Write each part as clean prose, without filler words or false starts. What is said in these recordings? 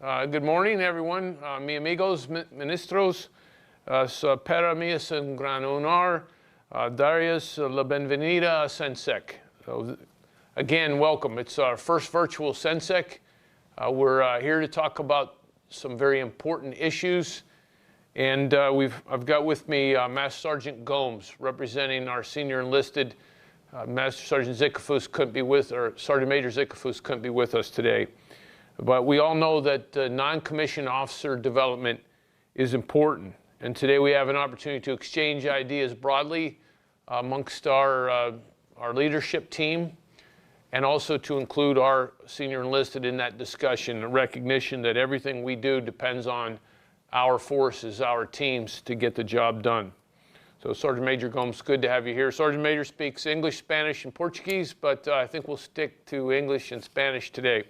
Good morning, everyone. Mi amigos, ministros, para mí es un gran honor darles la bienvenida a Sensec. So, again, welcome. It's our first virtual Sensec. We're here to talk about some very important issues. And I've got with me Master Sergeant Gomes, representing our senior enlisted. Master Sergeant Zicafus couldn't be with, or Sergeant Major Zicafus couldn't be with us today. But we all know that non-commissioned officer development is important. And today we have an opportunity to exchange ideas broadly amongst our leadership team, and also to include our senior enlisted in that discussion, a recognition that everything we do depends on our forces, our teams, to get the job done. So Sergeant Major Gomes, good to have you here. Sergeant Major speaks English, Spanish, and Portuguese, but I think we'll stick to English and Spanish today.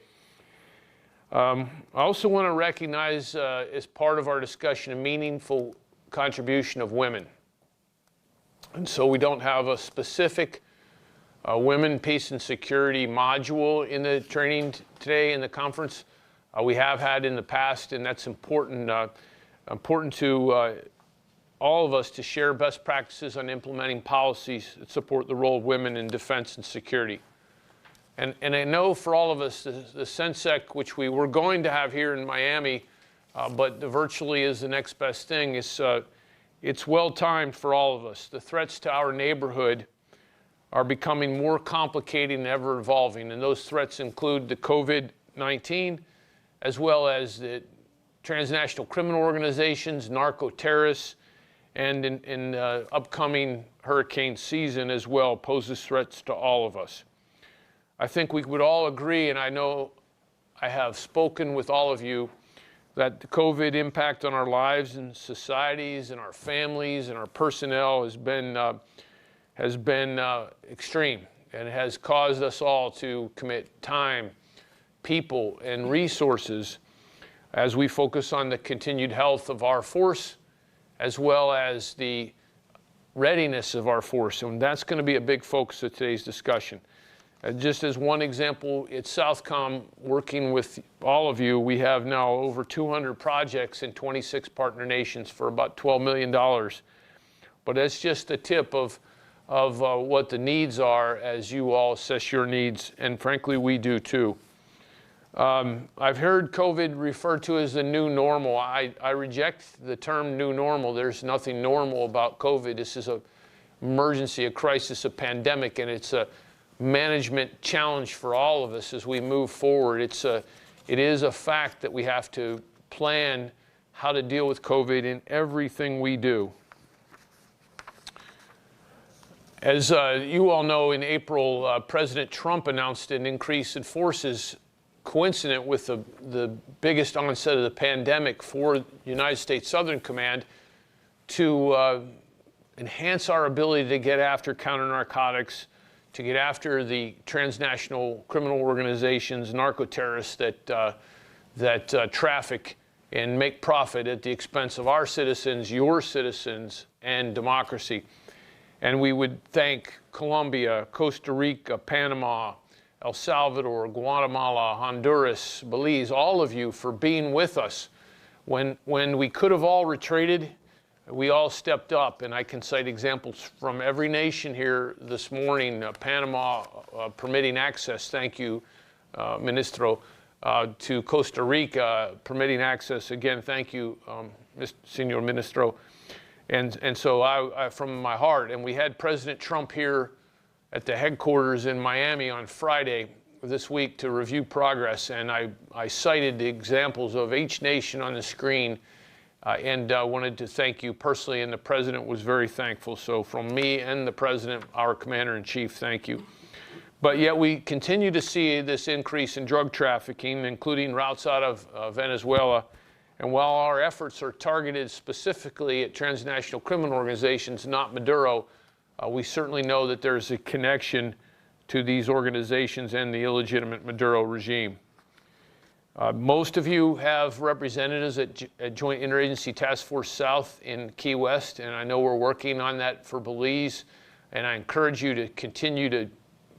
I also want to recognize, as part of our discussion, a meaningful contribution of women. And so we don't have a specific women, peace, and security module in the training today in the conference. We have had in the past, and that's important, important to all of us to share best practices on implementing policies that support the role of women in defense and security. And I know for all of us, the Sensec, which we were going to have here in Miami, but virtually is the next best thing, it's well timed for all of us. The threats to our neighborhood are becoming more complicated and ever evolving, and those threats include the COVID-19, as well as the transnational criminal organizations, narco-terrorists, and in upcoming hurricane season as well poses threats to all of us. I think we would all agree, and I know I have spoken with all of you, that the COVID impact on our lives and societies and our families and our personnel has been extreme, and it has caused us all to commit time, people, and resources as we focus on the continued health of our force, as well as the readiness of our force. And that's going to be a big focus of today's discussion. Just as one example, at Southcom, working with all of you, we have now over 200 projects in 26 partner nations for about $12 million. But that's just the tip of what the needs are as you all assess your needs, and frankly, we do too. I've heard COVID referred to as the new normal. I reject the term new normal. There's nothing normal about COVID. This is an emergency, a crisis, a pandemic, and it's a management challenge for all of us as we move forward. It is a fact that we have to plan how to deal with COVID in everything we do. As you all know, in April, President Trump announced an increase in forces coincident with the biggest onset of the pandemic for United States Southern Command to enhance our ability to get after counter-narcotics, to get after the transnational criminal organizations, narco-terrorists that traffic and make profit at the expense of our citizens, your citizens, and democracy. And we would thank Colombia, Costa Rica, Panama, El Salvador, Guatemala, Honduras, Belize, all of you for being with us. When we could have all retreated, we all stepped up, and I can cite examples from every nation here this morning. Panama permitting access, thank you, Ministro. To Costa Rica permitting access, again, thank you, Senor Ministro. And so I, from my heart, and we had President Trump here at the headquarters in Miami on Friday this week to review progress, and I cited the examples of each nation on the screen, and wanted to thank you personally, and the President was very thankful. So from me and the President, our Commander-in-Chief, thank you. But yet we continue to see this increase in drug trafficking, including routes out of Venezuela. And while our efforts are targeted specifically at transnational criminal organizations, not Maduro, we certainly know that there's a connection to these organizations and the illegitimate Maduro regime. Most of you have representatives at Joint Interagency Task Force South in Key West, and I know we're working on that for Belize, and I encourage you to continue to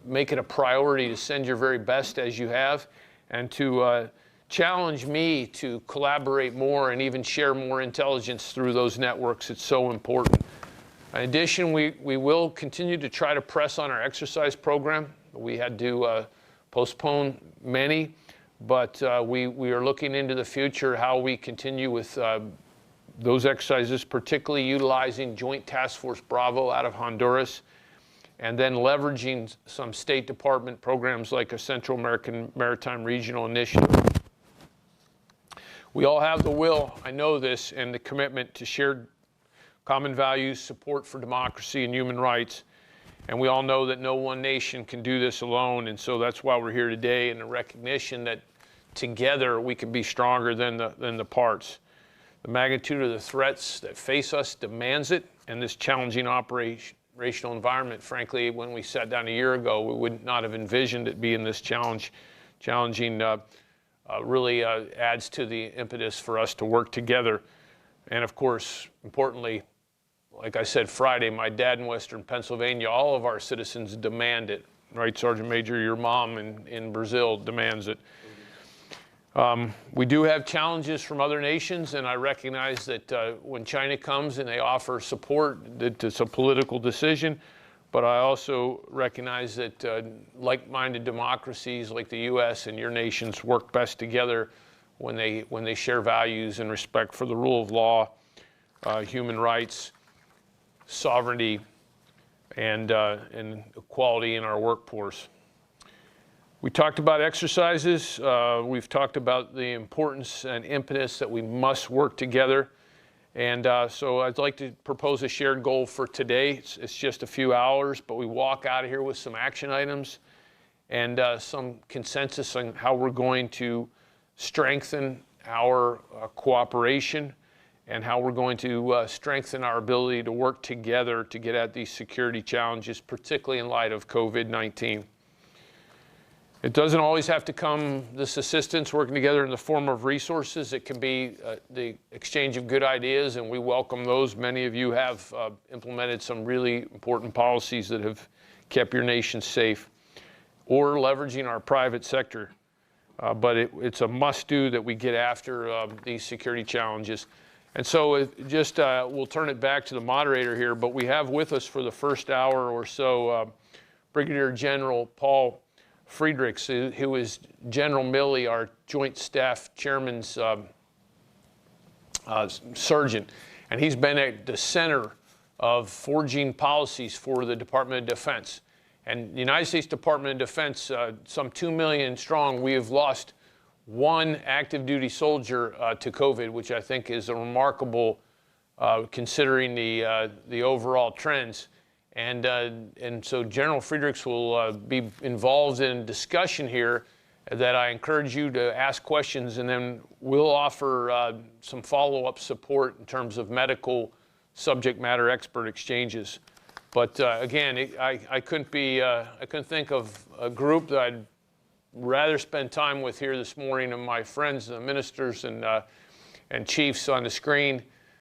make it a priority to send your very best as you have, and to challenge me to collaborate more and even share more intelligence through those networks. It's so important. In addition, we will continue to try to press on our exercise program. We had to postpone many, but we are looking into the future how we continue with those exercises, particularly utilizing Joint Task Force Bravo out of Honduras, and then leveraging some State Department programs like a Central American Maritime Regional Initiative. We all have the will, I know this, and the commitment to shared common values, support for democracy and human rights. And we all know that no one nation can do this alone, and so that's why we're here today, in the recognition that together we can be stronger than the parts. The magnitude of the threats that face us demands it, and this challenging operational environment, frankly, when we sat down a year ago, we would not have envisioned it being this challenging, really adds to the impetus for us to work together. And of course, importantly, like I said Friday, my dad in Western Pennsylvania, all of our citizens demand it, right, Sergeant Major? Your mom in Brazil demands it. We do have challenges from other nations, and I recognize that when China comes and they offer support, that it's a political decision. But I also recognize that like-minded democracies like the U.S. and your nations work best together when they share values and respect for the rule of law, human rights, sovereignty, and equality in our workforce. We talked about exercises. We've talked about the importance and impetus that we must work together. And so I'd like to propose a shared goal for today. It's just a few hours, but we walk out of here with some action items and some consensus on how we're going to strengthen our cooperation and how we're going to strengthen our ability to work together to get at these security challenges, particularly in light of COVID-19. It doesn't always have to come, this assistance working together, in the form of resources. It can be the exchange of good ideas, and we welcome those. Many of you have implemented some really important policies that have kept your nation safe, or leveraging our private sector. But it's a must-do that we get after these security challenges. And so we'll turn it back to the moderator here, but we have with us for the first hour or so Brigadier General Paul Friedrichs, who is General Milley, our Joint Staff Chairman's surgeon. And he's been at the center of forging policies for the Department of Defense. And the United States Department of Defense, some 2 million strong, we have lost one active duty soldier to COVID, which I think is a remarkable considering the overall trends. And so General Friedrichs will be involved in discussion here that I encourage you to ask questions, and then we'll offer some follow-up support in terms of medical subject matter expert exchanges. But again, I couldn't think of a group that I'd rather spend time with here this morning than my friends, the ministers and chiefs on the screen.